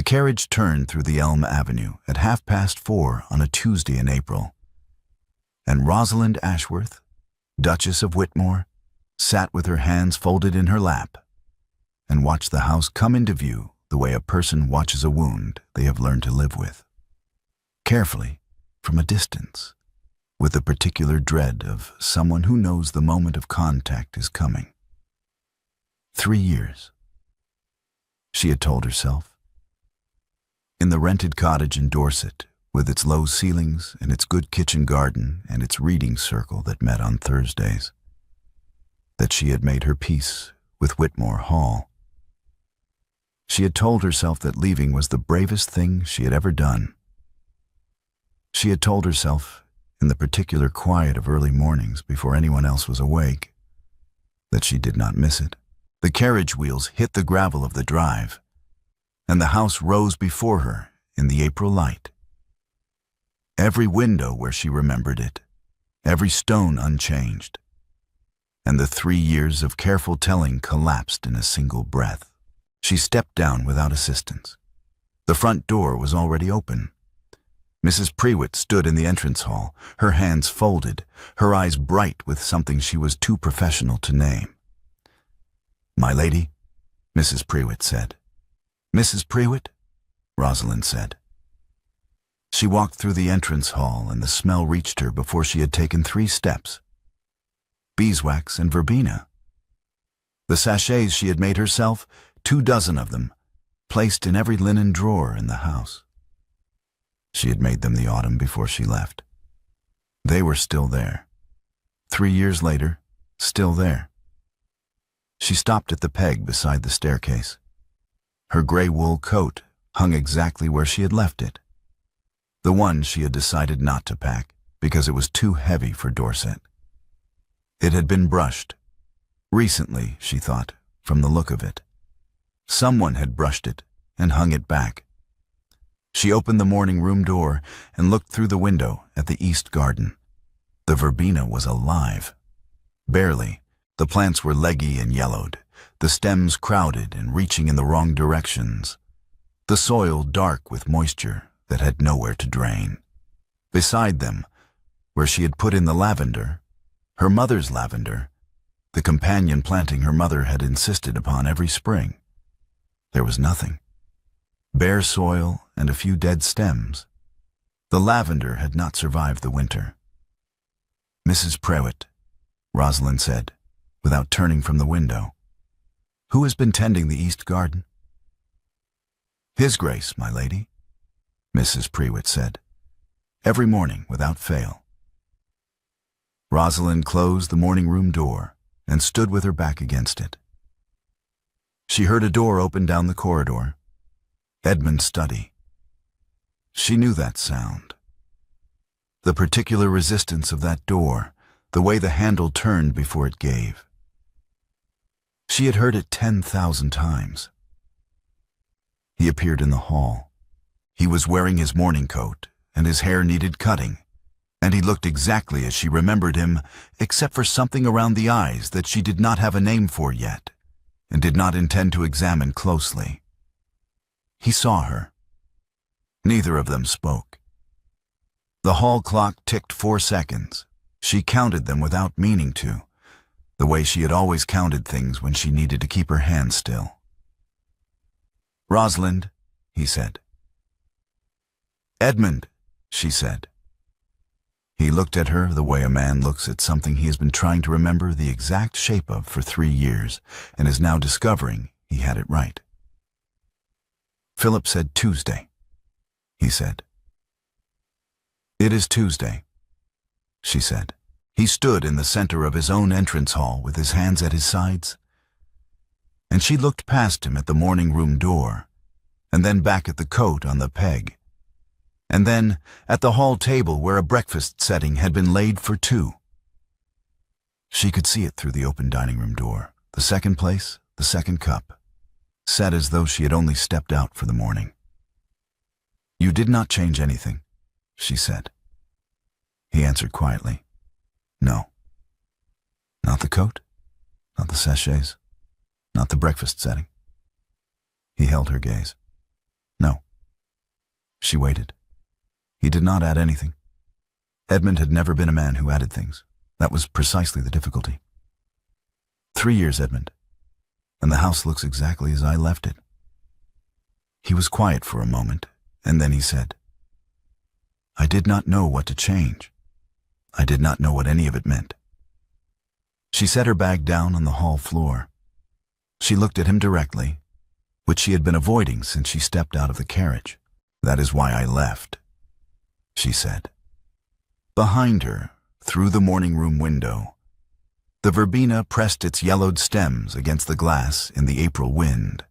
The carriage turned through the Elm Avenue at 4:30 on a Tuesday in April, and Rosalind Ashworth, Duchess of Whitmore, sat with her hands folded in her lap and watched the house come into view the way a person watches a wound they have learned to live with, carefully, from a distance, with the particular dread of someone who knows the moment of contact is coming. 3 years, she had told herself. In the rented cottage in Dorset, with its low ceilings and its good kitchen garden and its reading circle that met on Thursdays, that she had made her peace with Whitmore Hall. She had told herself that leaving was the bravest thing she had ever done. She had told herself, in the particular quiet of early mornings before anyone else was awake, that she did not miss it. The carriage wheels hit the gravel of the drive, and the house rose before her in the April light. Every window where she remembered it, every stone unchanged, and the 3 years of careful telling collapsed in a single breath. She stepped down without assistance. The front door was already open. Mrs. Prewitt stood in the entrance hall, her hands folded, her eyes bright with something she was too professional to name. "My lady," Mrs. Prewitt said. "Mrs. Prewitt?" Rosalind said. She walked through the entrance hall and the smell reached her before she had taken 3 steps. Beeswax and verbena. The sachets she had made herself, 24 of them, placed in every linen drawer in the house. She had made them the autumn before she left. They were still there. 3 years later, still there. She stopped at the peg beside the staircase. Her gray wool coat hung exactly where she had left it. The one she had decided not to pack because it was too heavy for Dorset. It had been brushed. Recently, she thought, from the look of it. Someone had brushed it and hung it back. She opened the morning room door and looked through the window at the east garden. The verbena was alive. Barely. The plants were leggy and yellowed, the stems crowded and reaching in the wrong directions, the soil dark with moisture that had nowhere to drain. Beside them, where she had put in the lavender, her mother's lavender, the companion planting her mother had insisted upon every spring, there was nothing. Bare soil and a few dead stems. The lavender had not survived the winter. "Mrs. Prewitt," Rosalind said, without turning from the window, "who has been tending the east garden?" "His Grace, my lady," Mrs. Prewitt said, "every morning without fail." Rosalind closed the morning room door and stood with her back against it. She heard a door open down the corridor. Edmund's study. She knew that sound. The particular resistance of that door, the way the handle turned before it gave. She had heard it 10,000 times. He appeared in the hall. He was wearing his morning coat, and his hair needed cutting, and he looked exactly as she remembered him, except for something around the eyes that she did not have a name for yet, and did not intend to examine closely. He saw her. Neither of them spoke. The hall clock ticked 4 seconds. She counted them without meaning to, the way she had always counted things when she needed to keep her hands still. "Rosalind," he said. "Edmund," she said. He looked at her the way a man looks at something he has been trying to remember the exact shape of for 3 years and is now discovering he had it right. "Philip said Tuesday," he said. "It is Tuesday," she said. He stood in the center of his own entrance hall with his hands at his sides, and she looked past him at the morning room door, and then back at the coat on the peg, and then at the hall table where a breakfast setting had been laid for 2. She could see it through the open dining room door, the second place, the second cup, set as though she had only stepped out for the morning. "You did not change anything," she said. He answered quietly, "No. Not the coat, not the sachets, not the breakfast setting." He held her gaze. "No." She waited. He did not add anything. Edmund had never been a man who added things. That was precisely the difficulty. 3 years, Edmund, and the house looks exactly as I left it. He was quiet for a moment, and then he said, I did not know what to change. I did not know what any of it meant. She set her bag down on the hall floor. She looked at him directly, which she had been avoiding since she stepped out of the carriage. That is why I left, she said. Behind her, through the morning room window, the verbena pressed its yellowed stems against the glass in the April wind,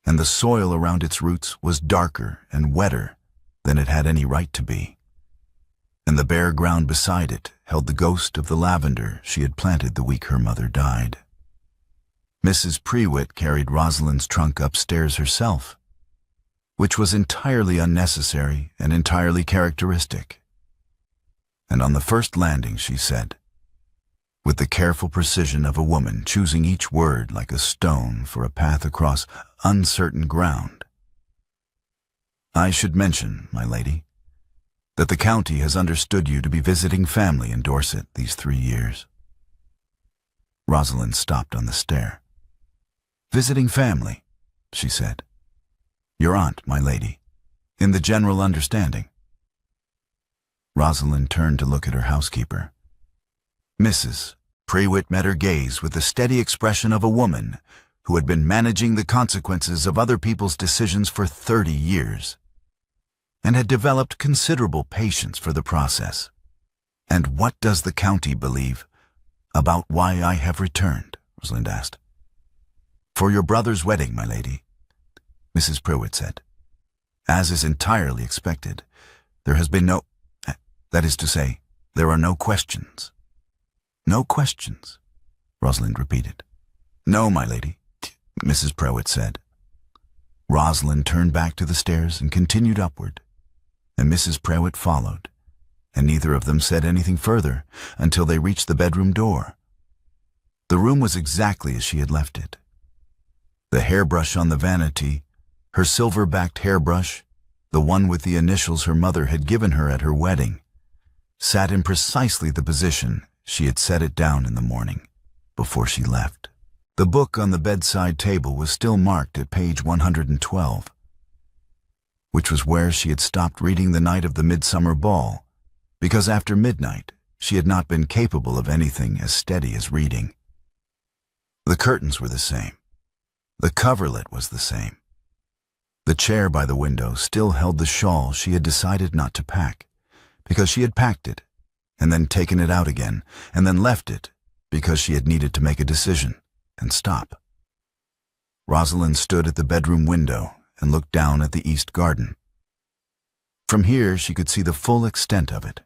and the soil around its roots was darker and wetter than it had any right to be, and the bare ground beside it held the ghost of the lavender she had planted the week her mother died. Mrs. Prewitt carried Rosalind's trunk upstairs herself, which was entirely unnecessary and entirely characteristic. And on the first landing she said, with the careful precision of a woman choosing each word like a stone for a path across uncertain ground, I should mention, my lady, that the county has understood you to be visiting family in Dorset these 3 years. Rosalind stopped on the stair. Visiting family, she said. Your aunt, my lady, in the general understanding. Rosalind turned to look at her housekeeper. Mrs. Prewitt met her gaze with the steady expression of a woman who had been managing the consequences of other people's decisions for 30 years and had developed considerable patience for the process. And what does the county believe about why I have returned? Rosalind asked. For your brother's wedding, my lady, Mrs. Prewitt said. As is entirely expected, there has been that is to say, there are no questions. No questions, Rosalind repeated. No, my lady, Mrs. Prewitt said. Rosalind turned back to the stairs and continued upward, and Mrs. Prewitt followed, and neither of them said anything further until they reached the bedroom door. The room was exactly as she had left it. The hairbrush on the vanity, her silver-backed hairbrush, the one with the initials her mother had given her at her wedding, sat in precisely the position she had set it down in the morning, before she left. The book on the bedside table was still marked at page 112, which was where she had stopped reading the night of the midsummer ball, because after midnight she had not been capable of anything as steady as reading. The curtains were the same. The coverlet was the same. The chair by the window still held the shawl she had decided not to pack, because she had packed it, and then taken it out again, and then left it, because she had needed to make a decision and stop. Rosalind stood at the bedroom window and looked down at the east garden. From here she could see the full extent of it.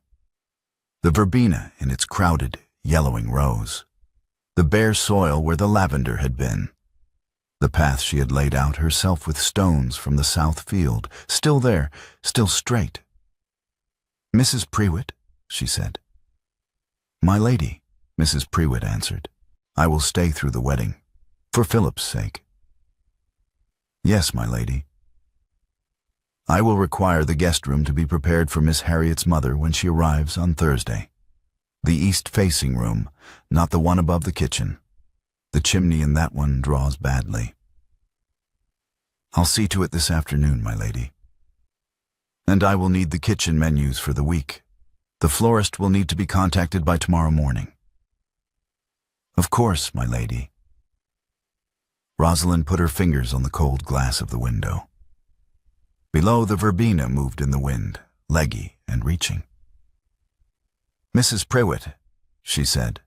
The verbena in its crowded, yellowing rows. The bare soil where the lavender had been. The path she had laid out herself with stones from the south field, still there, still straight. Mrs. Prewitt, she said. My lady, Mrs. Prewitt answered. I will stay through the wedding, for Philip's sake. Yes, my lady. I will require the guest room to be prepared for Miss Harriet's mother when she arrives on Thursday. The east-facing room, not the one above the kitchen. The chimney in that one draws badly. I'll see to it this afternoon, my lady. And I will need the kitchen menus for the week. The florist will need to be contacted by tomorrow morning. Of course, my lady. Rosalind put her fingers on the cold glass of the window. Below, the verbena moved in the wind, leggy and reaching. Mrs. Prewitt, she said,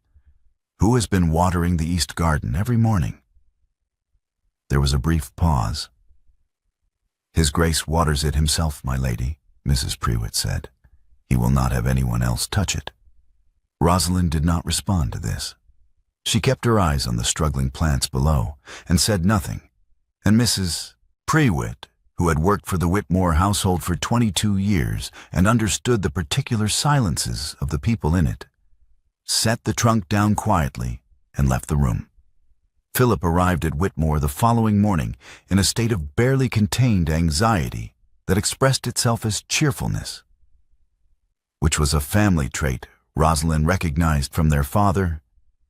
who has been watering the east garden every morning? There was a brief pause. His Grace waters it himself, my lady, Mrs. Prewitt said. He will not have anyone else touch it. Rosalind did not respond to this. She kept her eyes on the struggling plants below and said nothing, and Mrs. Prewitt, who had worked for the Whitmore household for 22 years and understood the particular silences of the people in it, set the trunk down quietly and left the room. Philip arrived at Whitmore the following morning in a state of barely contained anxiety that expressed itself as cheerfulness, which was a family trait Rosalind recognized from their father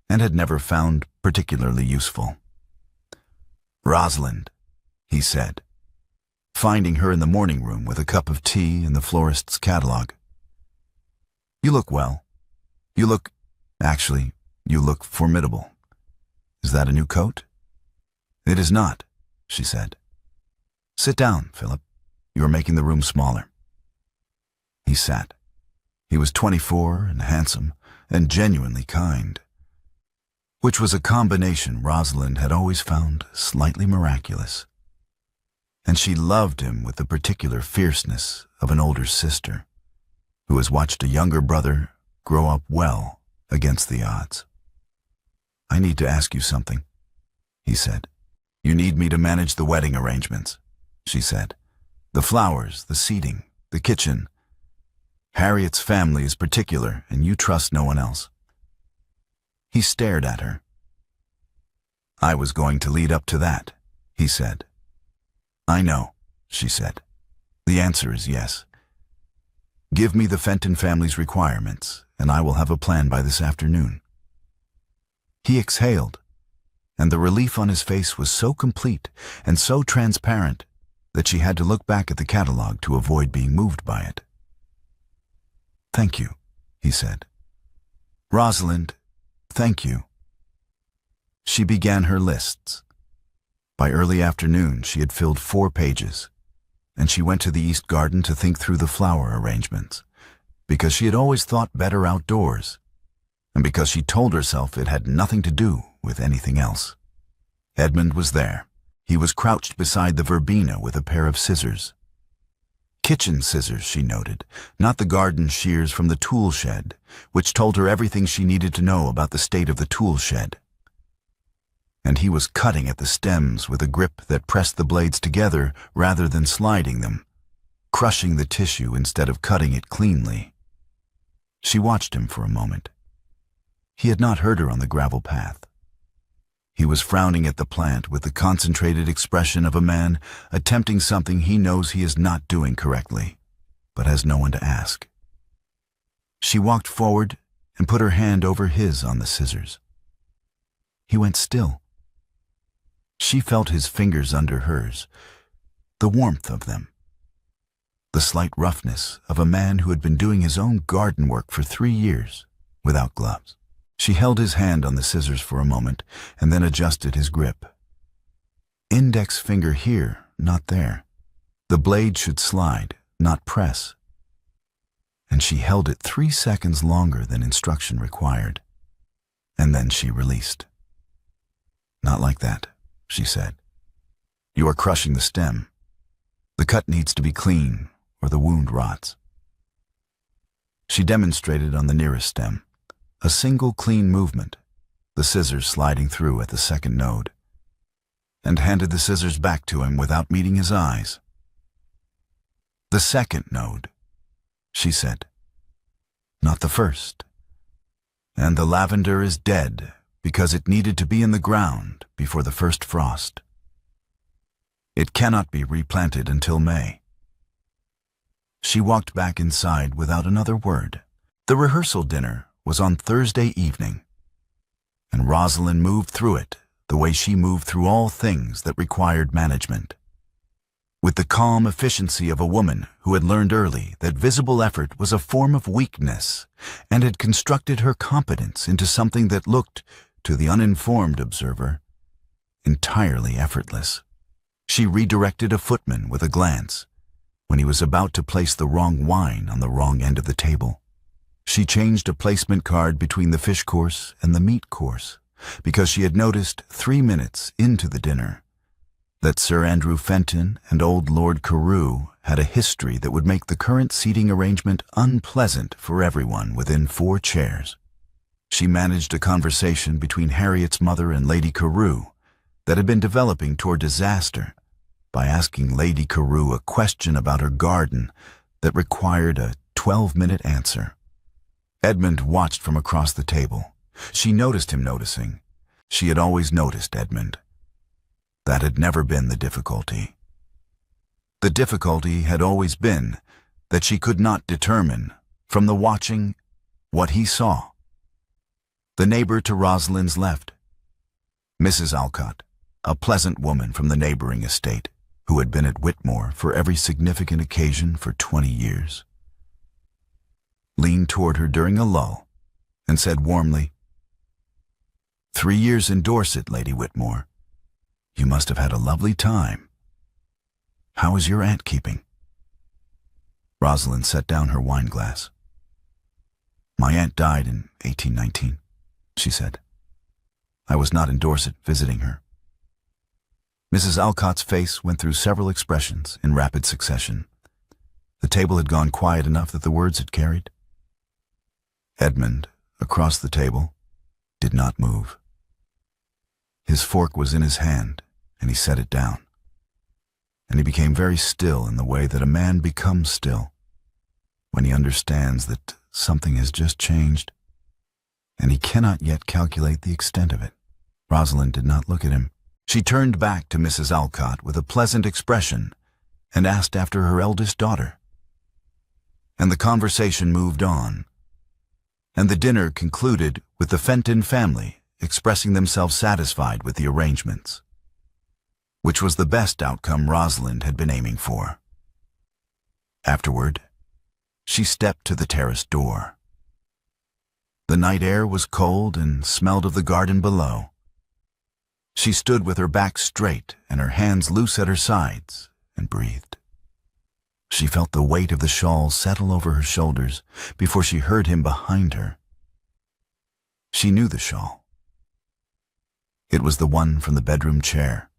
and had never found particularly useful. "Rosalind," he said, finding her in the morning room with a cup of tea and the florist's catalog. "You look well. You look formidable. Is that a new coat?" "It is not," she said. "Sit down, Philip. You are making the room smaller." He sat. He was 24 and handsome and genuinely kind, which was a combination Rosalind had always found slightly miraculous. And she loved him with the particular fierceness of an older sister who has watched a younger brother grow up well against the odds. "I need to ask you something," he said. "You need me to manage the wedding arrangements," she said. "The flowers, the seating, the kitchen. Harriet's family is particular, and you trust no one else." He stared at her. "I was going to lead up to that," he said. "I know," she said. "The answer is yes. Give me the Fenton family's requirements, and I will have a plan by this afternoon." He exhaled, and the relief on his face was so complete and so transparent that she had to look back at the catalog to avoid being moved by it. "Thank you," he said. "Rosalind, thank you." She began her lists. By early afternoon, she had filled 4 pages, and she went to the east garden to think through the flower arrangements, because she had always thought better outdoors, and because she told herself it had nothing to do with anything else. Edmund was there. He was crouched beside the verbena with a pair of scissors. Kitchen scissors, she noted, not the garden shears from the tool shed, which told her everything she needed to know about the state of the tool shed. And he was cutting at the stems with a grip that pressed the blades together rather than sliding them, crushing the tissue instead of cutting it cleanly. She watched him for a moment. He had not heard her on the gravel path. He was frowning at the plant with the concentrated expression of a man attempting something he knows he is not doing correctly, but has no one to ask. She walked forward and put her hand over his on the scissors. He went still. She felt his fingers under hers, the warmth of them, the slight roughness of a man who had been doing his own garden work for 3 years without gloves. She held his hand on the scissors for a moment and then adjusted his grip. Index finger here, not there. The blade should slide, not press. And she held it 3 seconds longer than instruction required. And then she released. "Not like that," she said. "You are crushing the stem. The cut needs to be clean, or the wound rots." She demonstrated on the nearest stem. A single clean movement, the scissors sliding through at the second node, and handed the scissors back to him without meeting his eyes. "The second node," she said. "Not the first. And the lavender is dead because it needed to be in the ground before the first frost. It cannot be replanted until May." She walked back inside without another word. The rehearsal dinner was on Thursday evening, and Rosalind moved through it the way she moved through all things that required management, with the calm efficiency of a woman who had learned early that visible effort was a form of weakness and had constructed her competence into something that looked, to the uninformed observer, entirely effortless. She redirected a footman with a glance when he was about to place the wrong wine on the wrong end of the table. She changed a placement card between the fish course and the meat course because she had noticed 3 minutes into the dinner that Sir Andrew Fenton and old Lord Carew had a history that would make the current seating arrangement unpleasant for everyone within 4 chairs. She managed a conversation between Harriet's mother and Lady Carew that had been developing toward disaster by asking Lady Carew a question about her garden that required a 12-minute answer. Edmund watched from across the table. She noticed him noticing. She had always noticed Edmund. That had never been the difficulty. The difficulty had always been that she could not determine, from the watching, what he saw. The neighbor to Rosalind's left, Mrs. Alcott, a pleasant woman from the neighboring estate, who had been at Whitmore for every significant occasion for 20 years, leaned toward her during a lull and said warmly, "3 years in Dorset, Lady Whitmore. You must have had a lovely time. How is your aunt keeping?" Rosalind set down her wine glass. "My aunt died in 1819, she said. I was not in Dorset visiting her." Mrs. Alcott's face went through several expressions in rapid succession. The table had gone quiet enough that the words had carried. Edmund, across the table, did not move. His fork was in his hand, and he set it down. And he became very still in the way that a man becomes still when he understands that something has just changed, and he cannot yet calculate the extent of it. Rosalind did not look at him. She turned back to Mrs. Alcott with a pleasant expression and asked after her eldest daughter. And the conversation moved on, and the dinner concluded with the Fenton family expressing themselves satisfied with the arrangements, which was the best outcome Rosalind had been aiming for. Afterward, she stepped to the terrace door. The night air was cold and smelled of the garden below. She stood with her back straight and her hands loose at her sides and breathed. She felt the weight of the shawl settle over her shoulders before she heard him behind her. She knew the shawl. It was the one from the bedroom chair,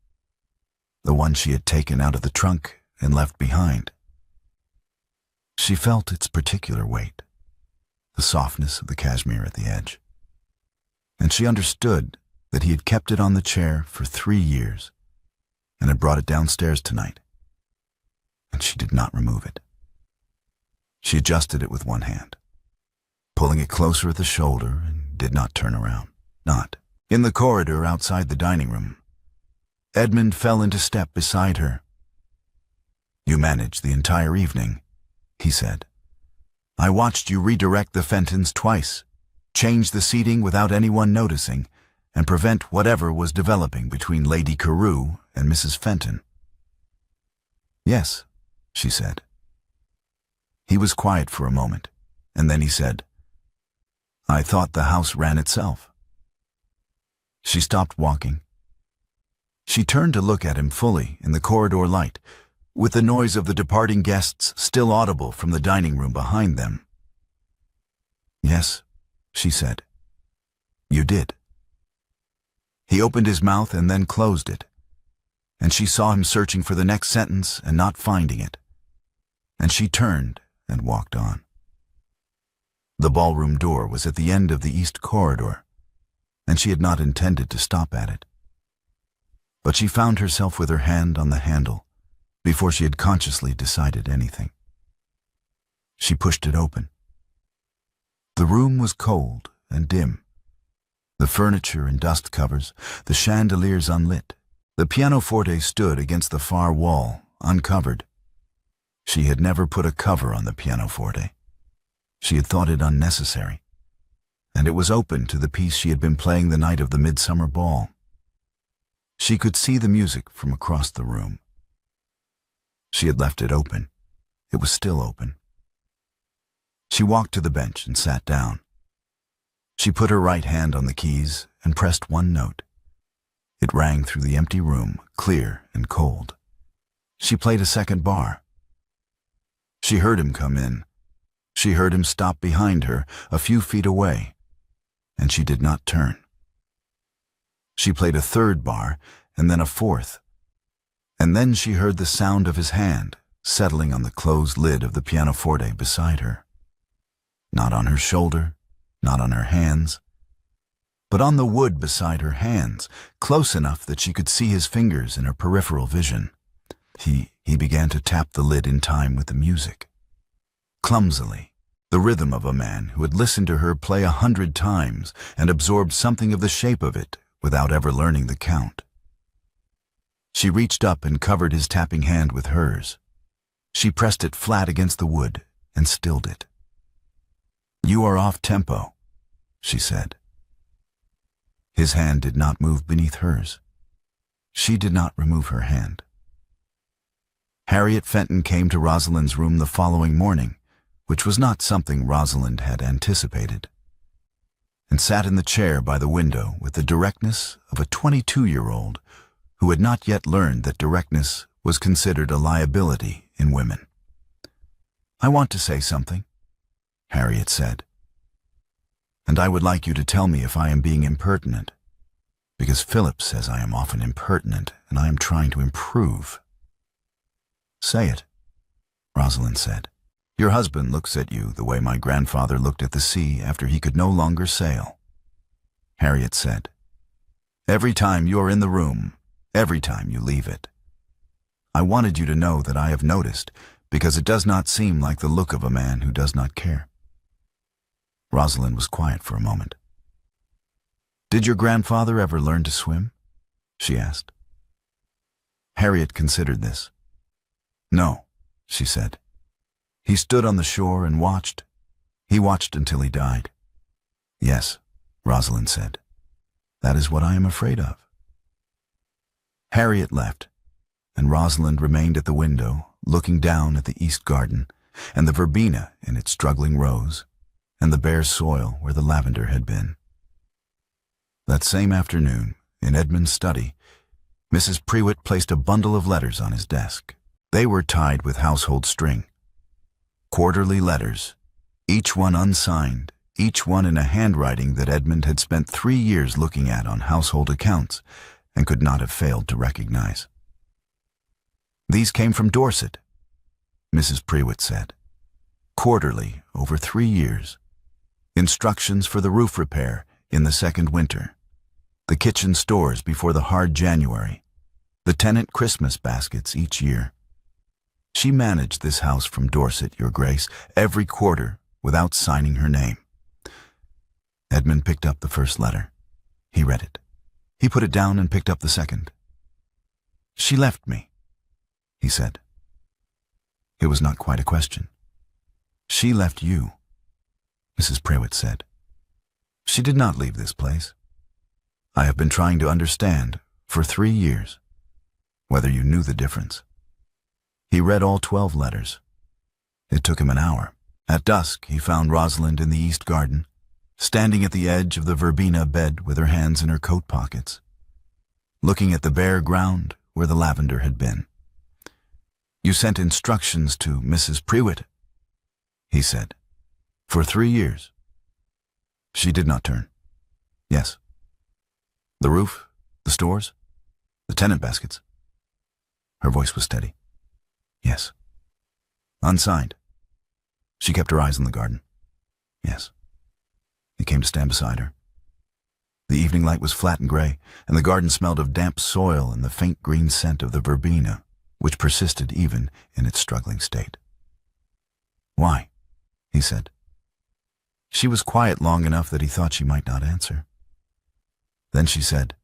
the one she had taken out of the trunk and left behind. She felt its particular weight, the softness of the cashmere at the edge, and she understood that he had kept it on the chair for 3 years and had brought it downstairs tonight, and she did not remove it. She adjusted it with one hand, pulling it closer at the shoulder, and did not turn around. Not. In the corridor outside the dining room, Edmund fell into step beside her. "You managed the entire evening," he said. "I watched you redirect the Fentons twice, change the seating without anyone noticing, and prevent whatever was developing between Lady Carew and Mrs. Fenton." "Yes," she said. He was quiet for a moment, and then he said, "I thought the house ran itself." She stopped walking. She turned to look at him fully in the corridor light, with the noise of the departing guests still audible from the dining room behind them. "Yes," she said. "You did." He opened his mouth and then closed it, and she saw him searching for the next sentence and not finding it, and she turned and walked on. The ballroom door was at the end of the east corridor, and she had not intended to stop at it. But she found herself with her hand on the handle before she had consciously decided anything. She pushed it open. The room was cold and dim. The furniture and dust covers, the chandeliers unlit. The pianoforte stood against the far wall, uncovered. She had never put a cover on the pianoforte. She had thought it unnecessary, and it was open to the piece she had been playing the night of the midsummer ball. She could see the music from across the room. She had left it open. It was still open. She walked to the bench and sat down. She put her right hand on the keys and pressed one note. It rang through the empty room, clear and cold. She played a second bar. She heard him come in. She heard him stop behind her, a few feet away, and she did not turn. She played a third bar, and then a fourth, and then she heard the sound of his hand settling on the closed lid of the pianoforte beside her. Not on her shoulder, not on her hands, but on the wood beside her hands, close enough that she could see his fingers in her peripheral vision. He began to tap the lid in time with the music. Clumsily, the rhythm of a man who had listened to her play 100 times and absorbed something of the shape of it without ever learning the count. She reached up and covered his tapping hand with hers. She pressed it flat against the wood and stilled it. "You are off tempo," she said. His hand did not move beneath hers. She did not remove her hand. Harriet Fenton came to Rosalind's room the following morning, which was not something Rosalind had anticipated, and sat in the chair by the window with the directness of a 22-year-old who had not yet learned that directness was considered a liability in women. "I want to say something," Harriet said, "and I would like you to tell me if I am being impertinent, because Philip says I am often impertinent and I am trying to improve." "Say it," Rosalind said. "Your husband looks at you the way my grandfather looked at the sea after he could no longer sail." Harriet said, "Every time you are in the room, every time you leave it. I wanted you to know that I have noticed, because it does not seem like the look of a man who does not care." Rosalind was quiet for a moment. "Did your grandfather ever learn to swim?" she asked. Harriet considered this. "No," she said. "He stood on the shore and watched. He watched until he died." "Yes," Rosalind said. "That is what I am afraid of." Harriet left, and Rosalind remained at the window, looking down at the east garden, and the verbena in its struggling rows, and the bare soil where the lavender had been. That same afternoon, in Edmund's study, Mrs. Prewitt placed a bundle of letters on his desk. They were tied with household string. Quarterly letters, each one unsigned, each one in a handwriting that Edmund had spent 3 years looking at on household accounts and could not have failed to recognize. "These came from Dorset," Mrs. Prewitt said. "Quarterly, over 3 years. Instructions for the roof repair in the second winter, the kitchen stores before the hard January, the tenant Christmas baskets each year. She managed this house from Dorset, Your Grace, every quarter without signing her name." Edmund picked up the first letter. He read it. He put it down and picked up the second. "She left me," he said. It was not quite a question. "She left you," Mrs. Prewitt said. "She did not leave this place. I have been trying to understand, for 3 years, whether you knew the difference." He read all 12 letters. It took him an hour. At dusk, he found Rosalind in the east garden, standing at the edge of the verbena bed with her hands in her coat pockets, looking at the bare ground where the lavender had been. "You sent instructions to Mrs. Prewitt," he said, "for 3 years." She did not turn. "Yes." "The roof, the stores, the tenant baskets?" Her voice was steady. "Yes." "Unsigned?" She kept her eyes on the garden. "Yes." He came to stand beside her. The evening light was flat and gray, and the garden smelled of damp soil and the faint green scent of the verbena, which persisted even in its struggling state. "Why?" he said. She was quiet long enough that he thought she might not answer. Then she said,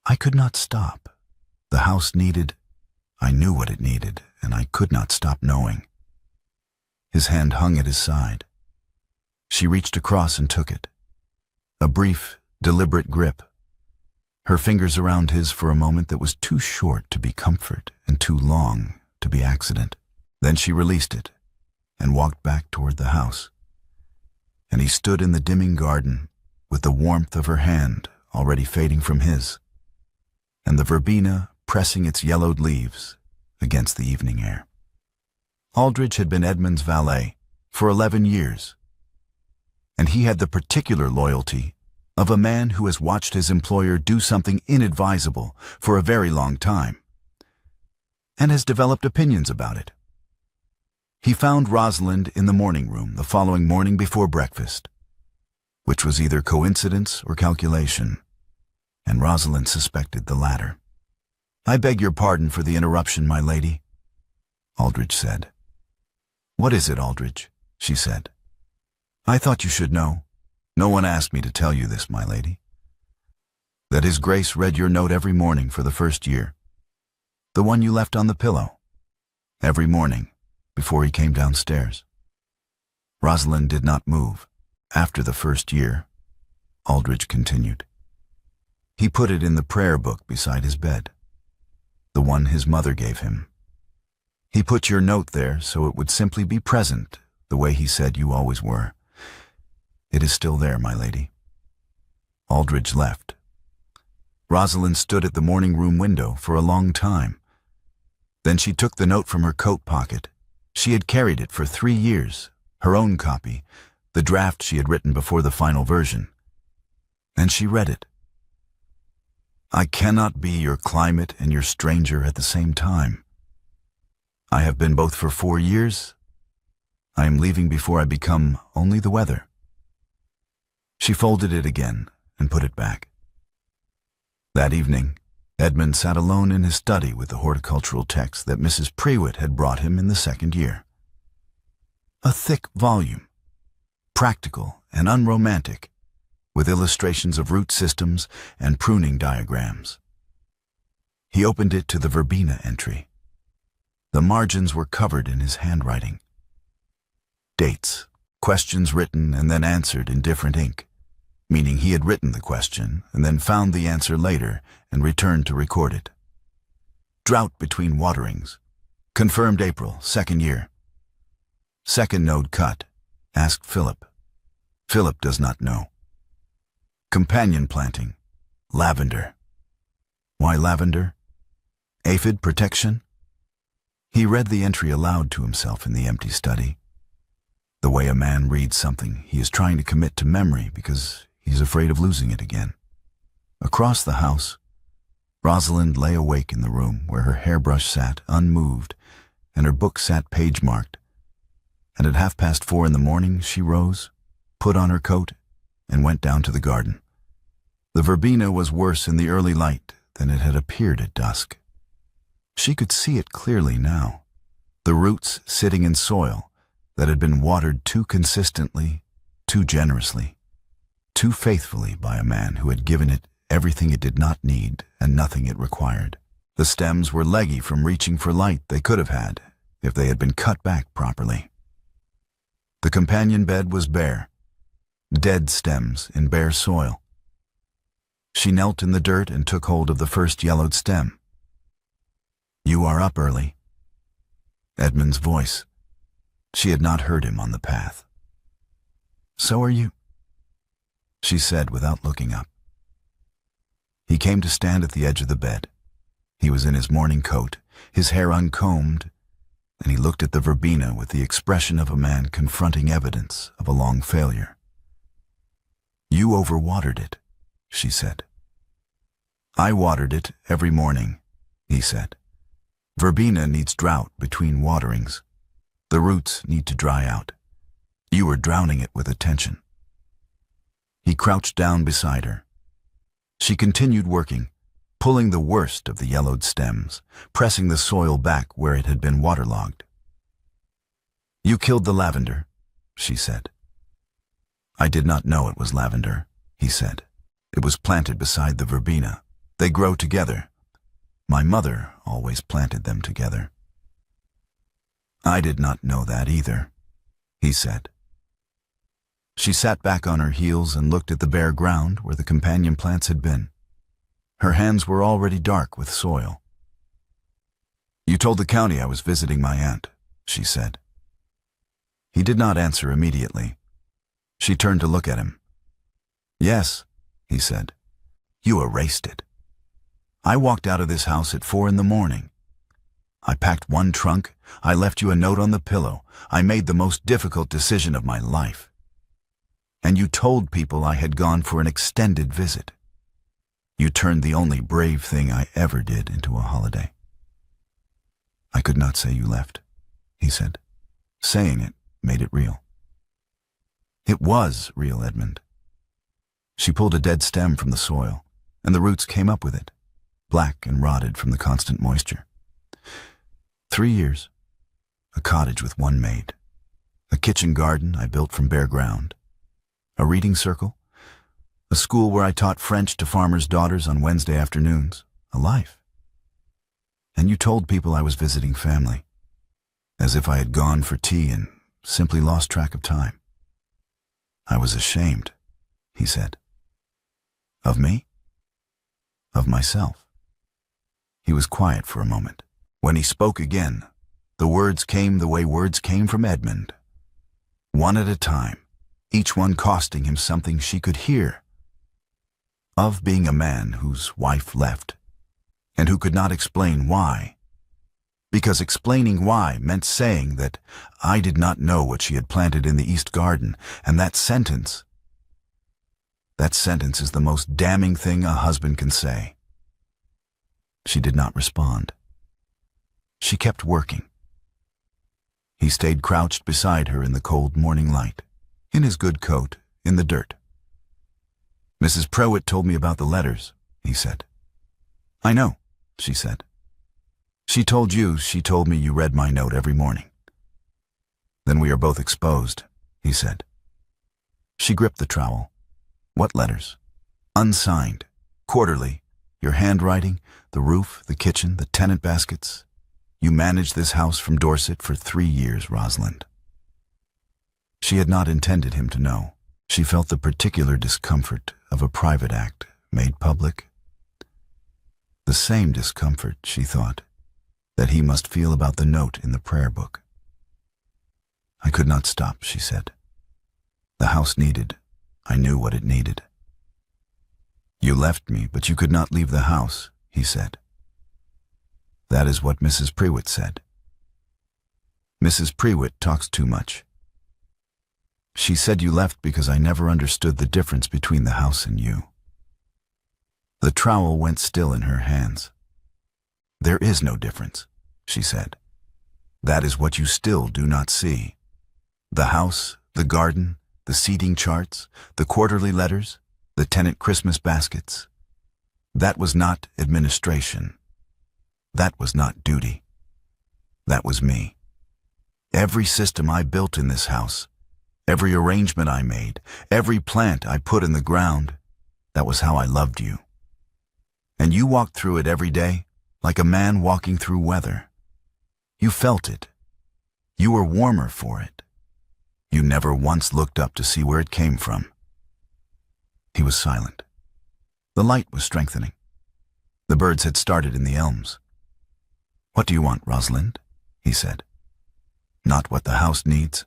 "I could not stop. The house needed... I knew what it needed, and I could not stop knowing." His hand hung at his side. She reached across and took it. A brief, deliberate grip. Her fingers around his for a moment that was too short to be comfort and too long to be accident. Then she released it and walked back toward the house. And he stood in the dimming garden with the warmth of her hand already fading from his, and the verbena pressing its yellowed leaves against the evening air. Aldridge had been Edmund's valet for 11 years, and he had the particular loyalty of a man who has watched his employer do something inadvisable for a very long time, and has developed opinions about it. He found Rosalind in the morning room the following morning before breakfast, which was either coincidence or calculation, and Rosalind suspected the latter. "I beg your pardon for the interruption, my lady," Aldridge said. "What is it, Aldridge?" she said. "I thought you should know. No one asked me to tell you this, my lady. That His Grace read your note every morning for the first year. The one you left on the pillow. every morning, before he came downstairs. Rosalind did not move. After the first year, Aldridge continued. He put it in the prayer book beside his bed, the one his mother gave him. He put your note there so it would simply be present, the way he said you always were. It is still there, my lady. Aldridge left. Rosalind stood at the morning room window for a long time. Then she took the note from her coat pocket. She had carried it for 3 years, her own copy, the draft she had written before the final version. And she read it. I cannot be your climate and your stranger at the same time. I have been both for 4 years. I am leaving before I become only the weather. She folded it again and put it back. That evening, Edmund sat alone in his study with the horticultural text that Mrs. Prewitt had brought him in the 2nd year. A thick volume, practical and unromantic, with illustrations of root systems and pruning diagrams. He opened it to the verbena entry. The margins were covered in his handwriting. Dates, questions written and then answered in different ink, meaning he had written the question and then found the answer later and returned to record it. Drought between waterings. Confirmed April, 2nd year. 2nd node cut. Asked Philip. Philip does not know. Companion planting. Lavender. Why lavender? Aphid protection? He read the entry aloud to himself in the empty study. The way a man reads something he is trying to commit to memory because he's afraid of losing it again. Across the house, Rosalind lay awake in the room where her hairbrush sat unmoved and her book sat page-marked. And at 4:30 in the morning she rose, put on her coat, and went down to the garden. The verbena was worse in the early light than it had appeared at dusk. She could see it clearly now, the roots sitting in soil that had been watered too consistently, too generously, too faithfully by a man who had given it everything it did not need and nothing it required. The stems were leggy from reaching for light they could have had if they had been cut back properly. The companion bed was bare, dead stems in bare soil. She knelt in the dirt and took hold of the first yellowed stem. You are up early. Edmund's voice. She had not heard him on the path. So are you, she said without looking up. He came to stand at the edge of the bed. He was in his morning coat, his hair uncombed, and he looked at the verbena with the expression of a man confronting evidence of a long failure. You overwatered it, she said. I watered it every morning, he said. Verbena needs drought between waterings. The roots need to dry out. You were drowning it with attention. He crouched down beside her. She continued working, pulling the worst of the yellowed stems, pressing the soil back where it had been waterlogged. You killed the lavender, she said. I did not know it was lavender, he said. It was planted beside the verbena. They grow together. My mother always planted them together. I did not know that either, he said. She sat back on her heels and looked at the bare ground where the companion plants had been. Her hands were already dark with soil. You told the county I was visiting my aunt, she said. He did not answer immediately. She turned to look at him. Yes, he said. You erased it. I walked out of this house at 4 in the morning. I packed one trunk. I left you a note on the pillow. I made the most difficult decision of my life. And you told people I had gone for an extended visit. You turned the only brave thing I ever did into a holiday. I could not say you left, he said. Saying it made it real. It was real, Edmund. She pulled a dead stem from the soil, and the roots came up with it, black and rotted from the constant moisture. 3 years. A cottage with one maid. A kitchen garden I built from bare ground. A reading circle. A school where I taught French to farmers' daughters on Wednesday afternoons. A life. And you told people I was visiting family. as if I had gone for tea and simply lost track of time. I was ashamed, he said. Of me? Of myself. He was quiet for a moment. When he spoke again, the words came the way words came from Edmund. One at a time, each one costing him something she could hear. Of being a man whose wife left, and who could not explain why. Because explaining why meant saying that I did not know what she had planted in the East Garden, and that sentence is the most damning thing a husband can say. She did not respond. She kept working. He stayed crouched beside her in the cold morning light, in his good coat, in the dirt. Mrs. Prewitt told me about the letters, he said. I know, she said. She told me you read my note every morning. Then we are both exposed, he said. She gripped the trowel. What letters? Unsigned, quarterly, your handwriting, the roof, the kitchen, the tenant baskets. You managed this house from Dorset for 3 years, Rosalind. She had not intended him to know. She felt the particular discomfort of a private act made public. The same discomfort, she thought, that he must feel about the note in the prayer book. I could not stop, she said. The house needed. I knew what it needed. You left me, but you could not leave the house, he said. That is what Mrs. Prewitt said. Mrs. Prewitt talks too much. She said you left because I never understood the difference between the house and you. The trowel went still in her hands. There is no difference, she said. That is what you still do not see. The house, the garden, the seating charts, the quarterly letters, the tenant Christmas baskets. That was not administration. That was not duty. That was me. Every system I built in this house, every arrangement I made, every plant I put in the ground, that was how I loved you. And you walked through it every day, like a man walking through weather. You felt it. You were warmer for it. You never once looked up to see where it came from. He was silent. The light was strengthening. The birds had started in the elms. What do you want, Rosalind? He said. Not what the house needs.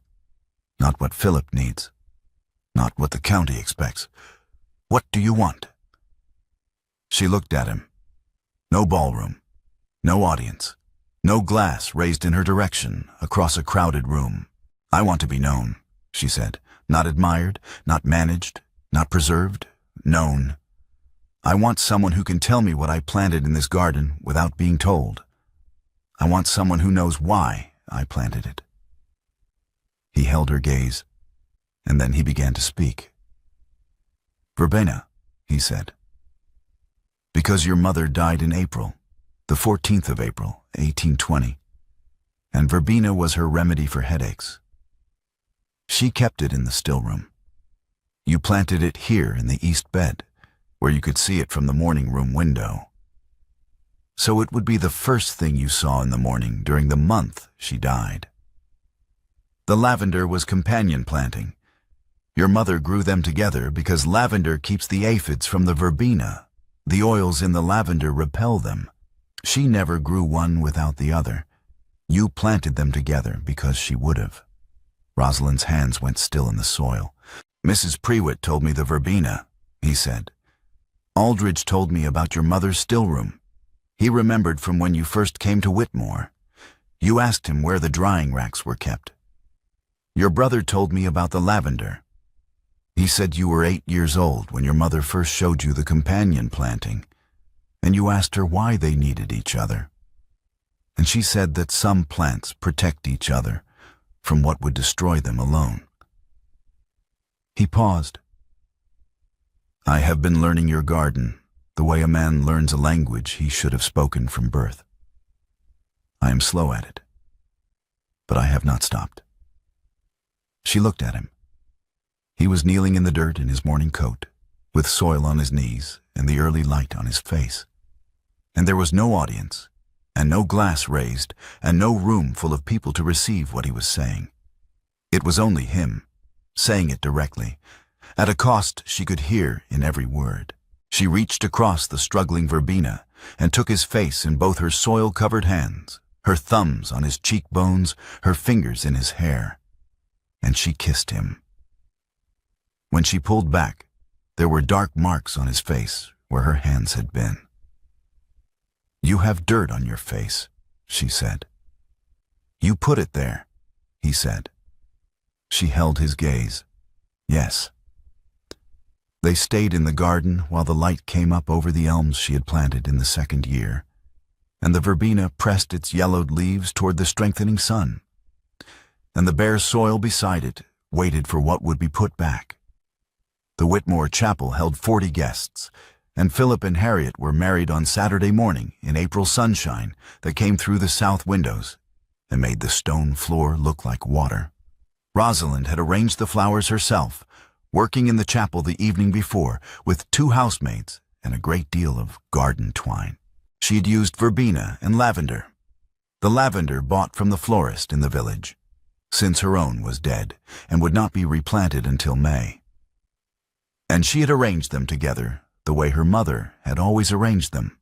Not what Philip needs. Not what the county expects. What do you want? She looked at him. No ballroom. No audience. No glass raised in her direction across a crowded room. I want to be known, she said. Not admired, not managed, not preserved, known. I want someone who can tell me what I planted in this garden without being told. I want someone who knows why I planted it. He held her gaze, and then he began to speak. Verbena, he said. Because your mother died in April, the 14th of April, 1820, and verbena was her remedy for headaches. She kept it in the still room. You planted it here in the east bed, where you could see it from the morning room window. So it would be the first thing you saw in the morning during the month she died. The lavender was companion planting. Your mother grew them together because lavender keeps the aphids from the verbena. The oils in the lavender repel them. She never grew one without the other. You planted them together because she would have. Rosalind's hands went still in the soil. Mrs. Prewitt told me the verbena, he said. Aldridge told me about your mother's still room. He remembered from when you first came to Whitmore. You asked him where the drying racks were kept. Your brother told me about the lavender. He said you were 8 years old when your mother first showed you the companion planting, and you asked her why they needed each other. And she said that some plants protect each other from what would destroy them alone. He paused. I have been learning your garden the way a man learns a language he should have spoken from birth. I am slow at it, but I have not stopped. She looked at him. He was kneeling in the dirt in his morning coat, with soil on his knees and the early light on his face. And there was no audience, and no glass raised, and no room full of people to receive what he was saying. It was only him, saying it directly, at a cost she could hear in every word. She reached across the struggling verbena and took his face in both her soil-covered hands, her thumbs on his cheekbones, her fingers in his hair, and she kissed him. When she pulled back, there were dark marks on his face where her hands had been. "You have dirt on your face," she said. "You put it there," he said. She held his gaze. "Yes." They stayed in the garden while the light came up over the elms she had planted in the second year, and the verbena pressed its yellowed leaves toward the strengthening sun, and the bare soil beside it waited for what would be put back. The Whitmore chapel held 40 guests, and Philip and Harriet were married on Saturday morning in April sunshine that came through the south windows and made the stone floor look like water. Rosalind had arranged the flowers herself, working in the chapel the evening before with 2 housemaids and a great deal of garden twine. She had used verbena and lavender, the lavender bought from the florist in the village, since her own was dead and would not be replanted until May. And she had arranged them together the way her mother had always arranged them.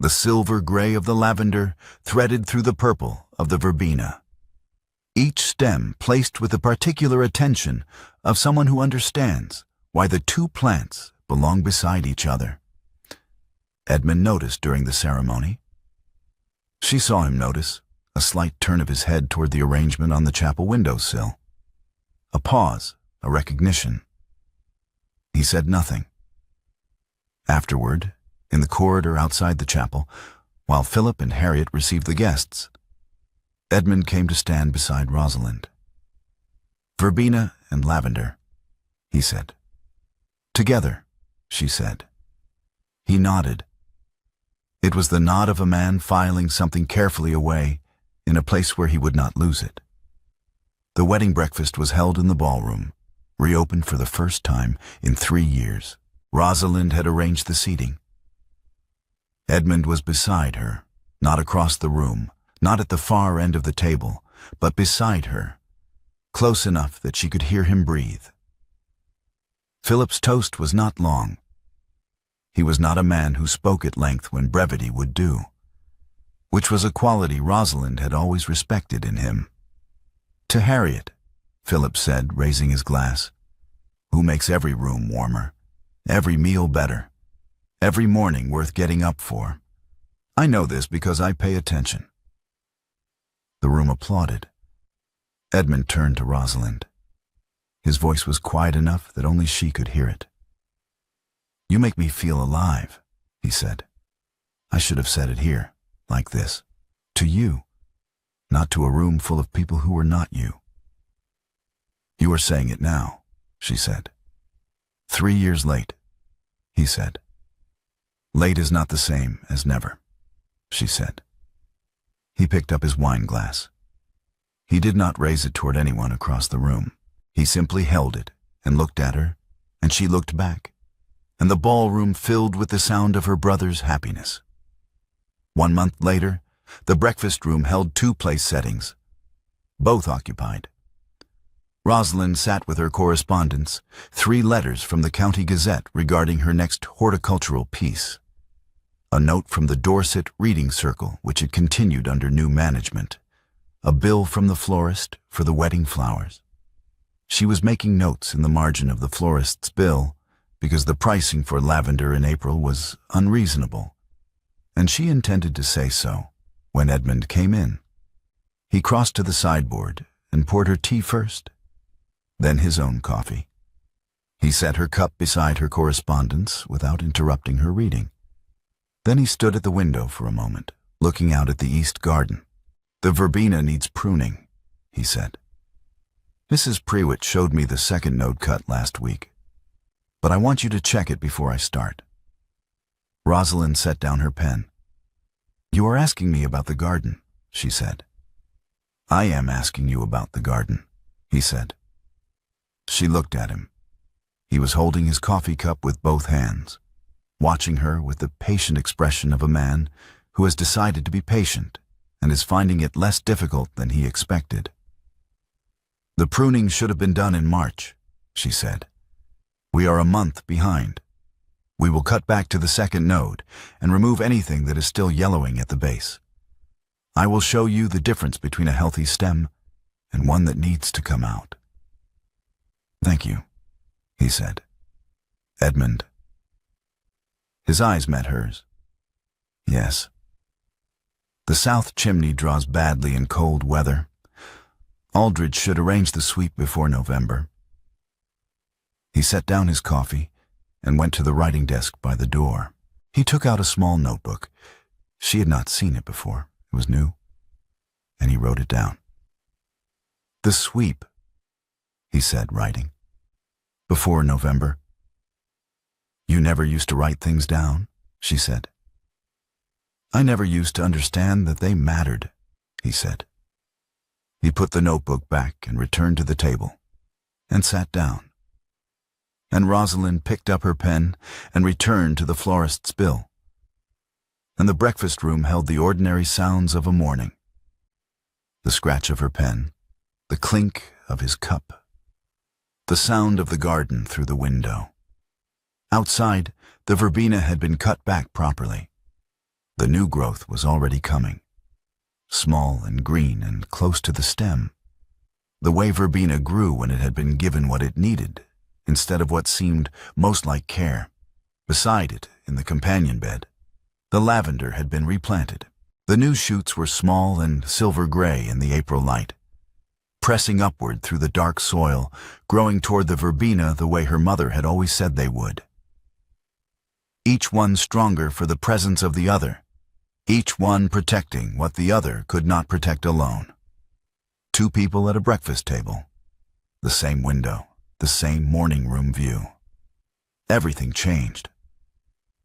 The silver gray of the lavender threaded through the purple of the verbena, each stem placed with the particular attention of someone who understands why the 2 plants belong beside each other. Edmund noticed during the ceremony. She saw him notice, a slight turn of his head toward the arrangement on the chapel windowsill. A pause, a recognition. He said nothing. Afterward, in the corridor outside the chapel, while Philip and Harriet received the guests, Edmund came to stand beside Rosalind. "Verbena and lavender," he said. "Together," she said. He nodded. It was the nod of a man filing something carefully away in a place where he would not lose it. The wedding breakfast was held in the ballroom, reopened for the first time in 3 years. Rosalind had arranged the seating. Edmund was beside her, not across the room, not at the far end of the table, but beside her, close enough that she could hear him breathe. Philip's toast was not long. He was not a man who spoke at length when brevity would do, which was a quality Rosalind had always respected in him. "To Harriet," Philip said, raising his glass, "who makes every room warmer, every meal better, every morning worth getting up for. I know this because I pay attention." The room applauded. Edmund turned to Rosalind. His voice was quiet enough that only she could hear it. "You make me feel alive," he said. "I should have said it here, like this. To you, not to a room full of people who were not you." "You are saying it now," she said. 3 years late," he said. "Late is not the same as never," she said. He picked up his wine glass. He did not raise it toward anyone across the room. He simply held it and looked at her, and she looked back, and the ballroom filled with the sound of her brother's happiness. 1 month later, the breakfast room held 2 place settings, both occupied. Rosalind sat with her correspondence, 3 letters from the County Gazette regarding her next horticultural piece, a note from the Dorset Reading Circle, which had continued under new management, a bill from the florist for the wedding flowers. She was making notes in the margin of the florist's bill because the pricing for lavender in April was unreasonable, and she intended to say so when Edmund came in. He crossed to the sideboard and poured her tea first, then his own coffee. He set her cup beside her correspondence without interrupting her reading. Then he stood at the window for a moment, looking out at the east garden. "The verbena needs pruning," he said. "Mrs. Prewitt showed me the second node cut last week, but I want you to check it before I start." Rosalind set down her pen. "You are asking me about the garden," she said. "I am asking you about the garden," he said. She looked at him. He was holding his coffee cup with both hands, watching her with the patient expression of a man who has decided to be patient and is finding it less difficult than he expected. "The pruning should have been done in March," she said. "We are a month behind. We will cut back to the second node and remove anything that is still yellowing at the base. I will show you the difference between a healthy stem and one that needs to come out." "Thank you," he said. "Edmund." His eyes met hers. "Yes. The south chimney draws badly in cold weather. Aldridge should arrange the sweep before November." He set down his coffee and went to the writing desk by the door. He took out a small notebook. She had not seen it before. It was new. And he wrote it down. "The sweep," he said, writing. "Before November." "You never used to write things down," she said. "I never used to understand that they mattered," he said. He put the notebook back and returned to the table and sat down. And Rosalind picked up her pen and returned to the florist's bill. And the breakfast room held the ordinary sounds of a morning. The scratch of her pen, the clink of his cup, the sound of the garden through the window. Outside, the verbena had been cut back properly. The new growth was already coming, small and green and close to the stem, the way verbena grew when it had been given what it needed, instead of what seemed most like care. Beside it, in the companion bed, the lavender had been replanted. The new shoots were small and silver-gray in the April light, pressing upward through the dark soil, growing toward the verbena the way her mother had always said they would. Each one stronger for the presence of the other, each one protecting what the other could not protect alone. Two people at a breakfast table, the same window, the same morning room view. Everything changed.